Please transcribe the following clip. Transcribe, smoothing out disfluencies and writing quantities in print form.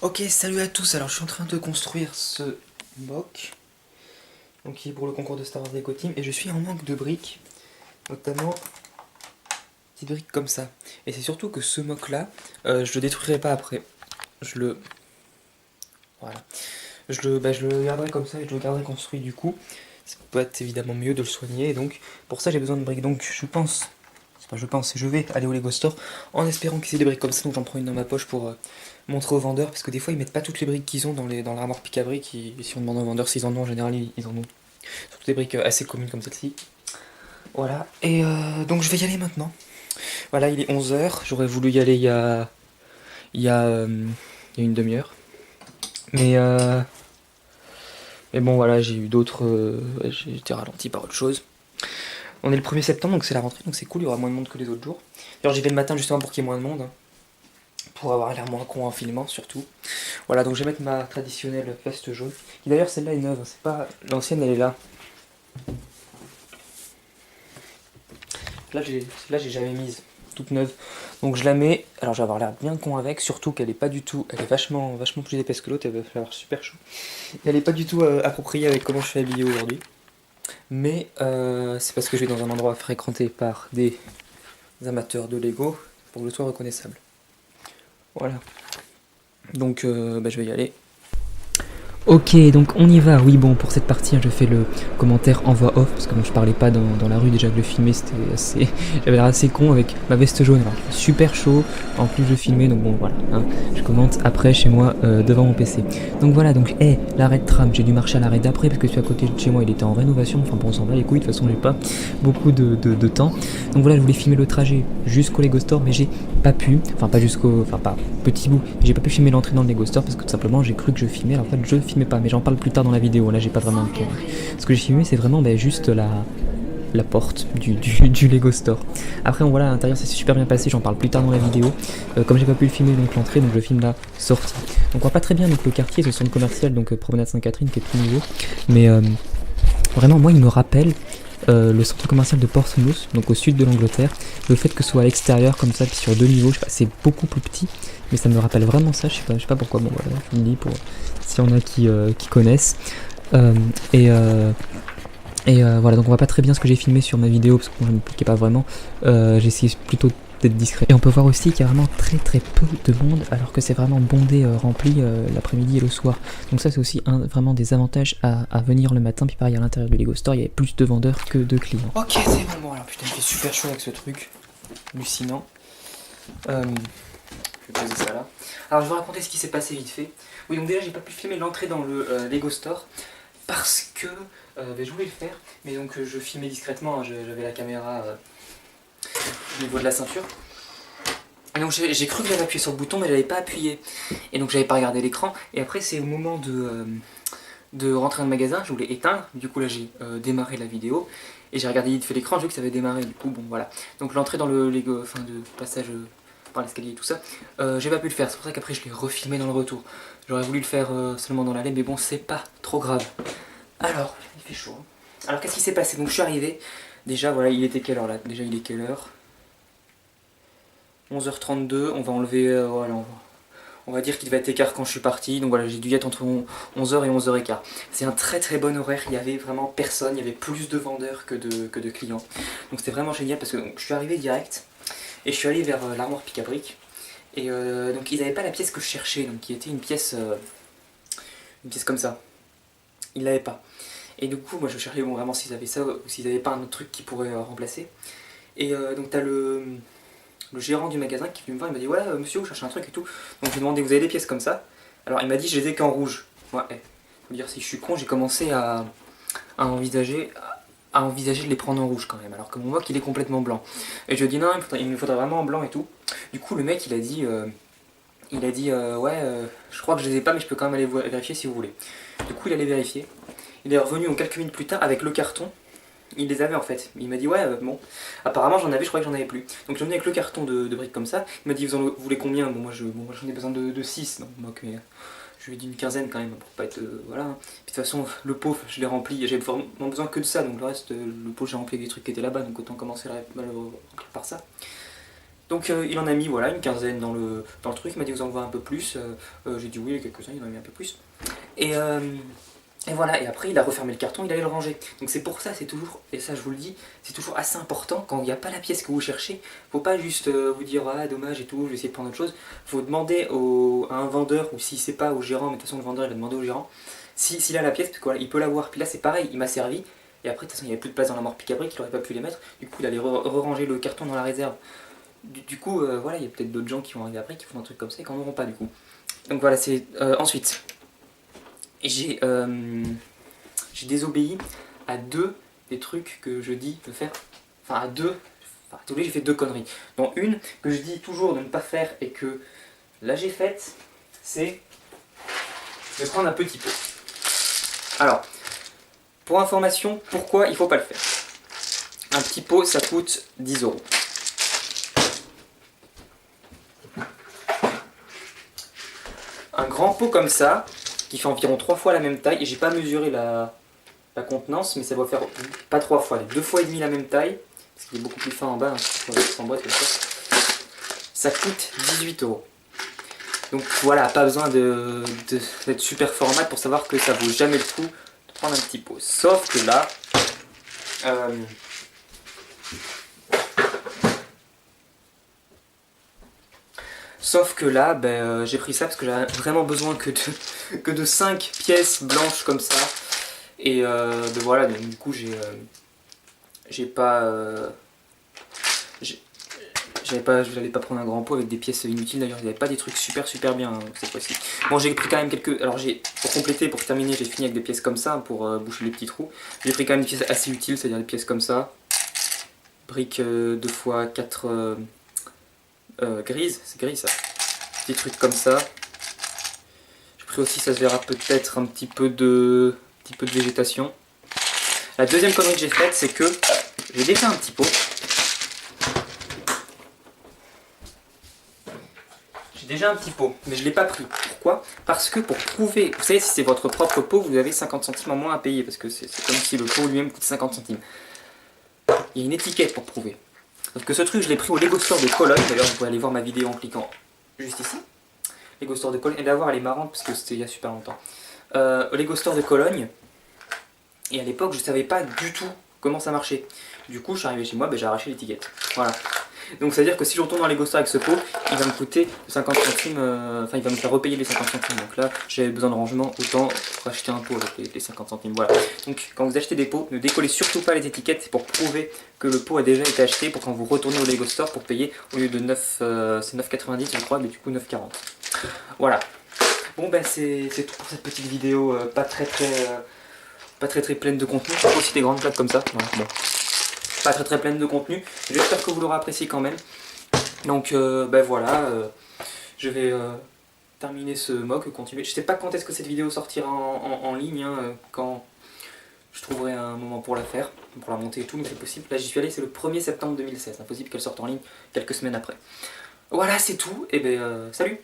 Ok, salut à tous. Alors, je suis en train de construire ce mock, donc qui est pour le concours de Star Wars Lego Team, et je suis en manque de briques, notamment petites briques comme ça. Et c'est surtout que ce mock là, je le détruirai pas après. Je le, voilà, je le garderai comme ça et je le garderai construit du coup. Ça peut être évidemment mieux de le soigner, et donc pour ça j'ai besoin de briques. Donc je pense, c'est pas je pense, je vais aller au Lego Store en espérant qu'ils aient des briques comme ça. Donc j'en prends une dans ma poche pour montrer aux vendeurs, parce que des fois ils mettent pas toutes les briques qu'ils ont dans l'armoire pic à briques, et si on demande aux vendeurs s'ils en ont, en général ils en ont. Surtout des briques assez communes comme celle-ci. Voilà, et donc je vais y aller maintenant. Voilà, il est 11 h, j'aurais voulu y aller il y a, euh, il y a une demi-heure. Mais, mais bon voilà, j'ai eu d'autres... j'ai été ralenti par autre chose. On est le 1er septembre, donc c'est la rentrée, donc c'est cool, il y aura moins de monde que les autres jours. D'ailleurs j'y vais le matin justement pour qu'il y ait moins de monde, hein, pour avoir l'air moins con en filmant surtout. Voilà, donc je vais mettre ma traditionnelle veste jaune. Qui d'ailleurs celle-là est neuve, c'est pas l'ancienne, elle est là. Là j'ai jamais mise, toute neuve. Donc je la mets, alors je vais avoir l'air bien con avec, surtout qu'elle est pas du tout, elle est vachement plus épaisse que l'autre, elle va faire super chaud. Et elle est pas du tout appropriée avec comment je suis habillé aujourd'hui. Mais c'est parce que je vais dans un endroit fréquenté par des amateurs de Lego pour que je sois reconnaissable. Voilà. Donc je vais y aller. Ok, donc on y va. Oui, bon, pour cette partie, hein, je fais le commentaire en voix off parce que bon, je parlais pas dans la rue. Déjà que le filmer, c'était assez. J'avais l'air assez con avec ma veste jaune. Alors, super chaud. En plus, je filmais, donc bon, voilà. Hein, je commente après chez moi devant mon PC. Donc voilà, donc, l'arrêt de tram. J'ai dû marcher à l'arrêt d'après parce que celui à côté de chez moi, il était en rénovation. Enfin, bon, on s'en bat les couilles. De toute façon, j'ai pas beaucoup de temps. Donc voilà, je voulais filmer le trajet jusqu'au Lego Store, mais j'ai pas pu. Enfin, pas jusqu'au. Enfin, pas petit bout. J'ai pas pu filmer l'entrée dans le Lego Store parce que tout simplement, j'ai cru que je filmais. Alors en fait, je filmais pas, mais j'en parle plus tard dans la vidéo. Là, j'ai pas vraiment de temps. Ce que j'ai filmé, c'est vraiment juste la porte du Lego Store. Après, voilà, à l'intérieur, ça s'est super bien passé. J'en parle plus tard dans la vidéo. Comme j'ai pas pu le filmer, donc l'entrée, donc je filme la sortie. Donc on voit pas très bien donc le quartier, ce centre commercial, donc Promenade Sainte-Catherine, qui est tout nouveau. Mais vraiment, moi, il me rappelle le centre commercial de Portsmouth, donc au sud de l'Angleterre. Le fait que ce soit à l'extérieur comme ça, puis sur deux niveaux, je sais pas, c'est beaucoup plus petit, mais ça me rappelle vraiment ça. Je sais pas pourquoi. Bon, voilà, je me dis pour s'il y en a qui connaissent. Euh, et voilà, donc on voit pas très bien ce que j'ai filmé sur ma vidéo parce que bon, je ne m'impliquais pas vraiment. J'ai essayé plutôt d'être discret. Et on peut voir aussi qu'il y a vraiment très peu de monde alors que c'est vraiment bondé, rempli l'après-midi et le soir. Donc ça c'est aussi vraiment des avantages à venir le matin. Puis pareil à l'intérieur du Lego Store, il y avait plus de vendeurs que de clients. Ok, c'est bon, alors putain, il fait super chaud avec ce truc. Hallucinant. Je vais poser ça là. Alors je vais raconter ce qui s'est passé vite fait. Oui, donc déjà j'ai pas pu filmer l'entrée dans le Lego Store parce que je voulais le faire, mais donc je filmais discrètement, hein, j'avais la caméra au niveau de la ceinture. Et donc j'ai cru que j'avais appuyé sur le bouton, mais j'avais pas appuyé. Et donc j'avais pas regardé l'écran. Et après c'est au moment de rentrer dans le magasin, je voulais éteindre. Du coup là j'ai démarré la vidéo. Et j'ai regardé vite fait l'écran, j'ai vu que ça avait démarré. Du coup bon voilà. Donc l'entrée dans le Lego, enfin de passage par l'escalier et tout ça, j'ai pas pu le faire. C'est pour ça qu'après je l'ai refilmé dans le retour. J'aurais voulu le faire seulement dans l'allée, mais bon c'est pas trop grave. Alors, il fait chaud. Alors qu'est-ce qui s'est passé? Donc je suis arrivé. Déjà voilà, il était quelle heure là? Déjà il est quelle heure? 11h32, on va enlever... voilà, on va dire qu'il devait être écart quand je suis parti. Donc voilà, j'ai dû y être entre 11h et 11h15. C'est un très bon horaire, il y avait vraiment personne, il y avait plus de vendeurs que de clients. Donc c'était vraiment génial parce que donc, je suis arrivé direct et je suis allé vers l'armoire pic-à-brique. Et donc ils n'avaient pas la pièce que je cherchais, donc qui était une pièce comme ça. Ils l'avaient pas. Et du coup, moi je cherchais bon, vraiment s'ils avaient ça ou s'ils n'avaient pas un autre truc qui pourrait remplacer. Et donc t'as le gérant du magasin qui vient me voir, il m'a dit ouais monsieur vous cherchez un truc et tout. Donc je lui ai demandé vous avez des pièces comme ça? Alors il m'a dit je les ai qu'en rouge. Ouais, faut dire si je suis con, j'ai commencé à envisager de les prendre en rouge quand même, alors que mon mock il est complètement blanc. Et je lui ai dit non, il me faudrait vraiment en blanc et tout. Du coup le mec il a dit ouais je crois que je les ai pas mais je peux quand même aller vérifier si vous voulez. Du coup il allait vérifier. Il est revenu quelques minutes plus tard avec le carton. Il les avait en fait. Il m'a dit ouais bon. Apparemment j'en avais, je croyais que j'en avais plus. Donc je venais avec le carton de briques comme ça. Il m'a dit vous voulez combien? Bon moi j'en ai besoin de 6 dans le mock, mais je lui ai dit une quinzaine quand même pour pas être voilà. Puis de toute façon le pot je l'ai rempli, j'avais vraiment besoin que de ça, donc le reste le pot j'ai rempli avec des trucs qui étaient là-bas, donc autant commencer à le remplir par ça. Donc il en a mis voilà, une quinzaine dans le truc, il m'a dit vous en voulez un peu plus, j'ai dit oui, quelques-uns, il en a mis un peu plus. Et voilà, et après il a refermé le carton, il allait le ranger. Donc c'est pour ça, c'est toujours, et ça je vous le dis, c'est toujours assez important quand il n'y a pas la pièce que vous cherchez. Faut pas juste vous dire ah dommage et tout, je vais essayer de prendre autre chose. Faut demander à un vendeur, ou si c'est pas au gérant, mais de toute façon le vendeur il va demander au gérant, s'il a la pièce, parce que voilà, il peut l'avoir. Puis là c'est pareil, il m'a servi, et après de toute façon il n'y avait plus de place dans la mort pic-à-bric, il aurait pas pu les mettre, du coup il allait ranger le carton dans la réserve. Du coup voilà, il y a peut-être d'autres gens qui vont arriver après, qui font un truc comme ça et qui n'en auront pas du coup. Donc voilà, c'est ensuite. J'ai désobéi à deux des trucs que je dis de faire. Enfin, à deux. Enfin, tous les j'ai fait deux conneries. Dont une que je dis toujours de ne pas faire et que là j'ai faite, c'est de prendre un petit pot. Alors, pour information, pourquoi il faut pas le faire? Un petit pot, ça coûte 10 €. Un grand pot comme ça, qui fait environ 3 fois la même taille, et j'ai pas mesuré la contenance, mais ça doit faire pas 3 fois, 2 fois et demi la même taille, parce qu'il est beaucoup plus fin en bas, hein, en boîte comme ça coûte 18 €. Donc voilà, pas besoin d'être super format pour savoir que ça vaut jamais le coup de prendre un petit pot. Sauf que là, j'ai pris ça parce que j'avais vraiment besoin que de 5 pièces blanches comme ça. Et voilà, donc, du coup j'ai pas... je n'allais pas prendre un grand pot avec des pièces inutiles, d'ailleurs il n'y avait pas des trucs super bien cette fois-ci. Bon, j'ai pris quand même quelques... Alors pour compléter, pour terminer, j'ai fini avec des pièces comme ça pour boucher les petits trous. J'ai pris quand même des pièces assez utiles, c'est-à-dire des pièces comme ça. Briques 2x4 grises, c'est gris ça. Des trucs comme ça. J'ai pris aussi, ça se verra peut-être, un petit peu de végétation. La deuxième connerie que j'ai faite, c'est que j'ai défait un petit pot. J'ai déjà un petit pot, mais je ne l'ai pas pris. Pourquoi? Parce que pour prouver, vous savez, si c'est votre propre pot, vous avez 50 centimes en moins à payer, parce que c'est comme si le pot lui-même coûte 50 centimes. Il y a une étiquette pour prouver. Sauf que ce truc, je l'ai pris au Lego Store de Cologne. D'ailleurs, vous pouvez aller voir ma vidéo en cliquant juste ici. Lego Store de Cologne. Et d'avoir, elle est marrante parce que c'était il y a super longtemps. Au Lego Store de Cologne. Et à l'époque, je ne savais pas du tout comment ça marchait. Du coup, je suis arrivé chez moi, j'ai arraché l'étiquette. Voilà. Donc, c'est à dire que si je retourne dans Lego Store avec ce pot, il va me coûter 50 centimes. Enfin, il va me faire repayer les 50 centimes. Donc là, j'avais besoin de rangement, autant racheter un pot avec les 50 centimes. Voilà. Donc, quand vous achetez des pots, ne décollez surtout pas les étiquettes pour prouver que le pot a déjà été acheté pour quand vous retournez au Lego Store pour payer au lieu de 9,90 je crois, mais du coup 9,40. Voilà. Bon, c'est tout pour cette petite vidéo, pas très pleine de contenu, pas aussi des grandes plaques comme ça. Voilà, bon. Pas très pleine de contenu. J'espère que vous l'aurez apprécié quand même. Donc voilà, je vais terminer ce mock, continuer. Je sais pas quand est-ce que cette vidéo sortira en ligne, hein, quand je trouverai un moment pour la faire, pour la monter et tout, mais c'est possible. Là j'y suis allé, c'est le 1er septembre 2016, impossible qu'elle sorte en ligne quelques semaines après. Voilà, c'est tout, et salut!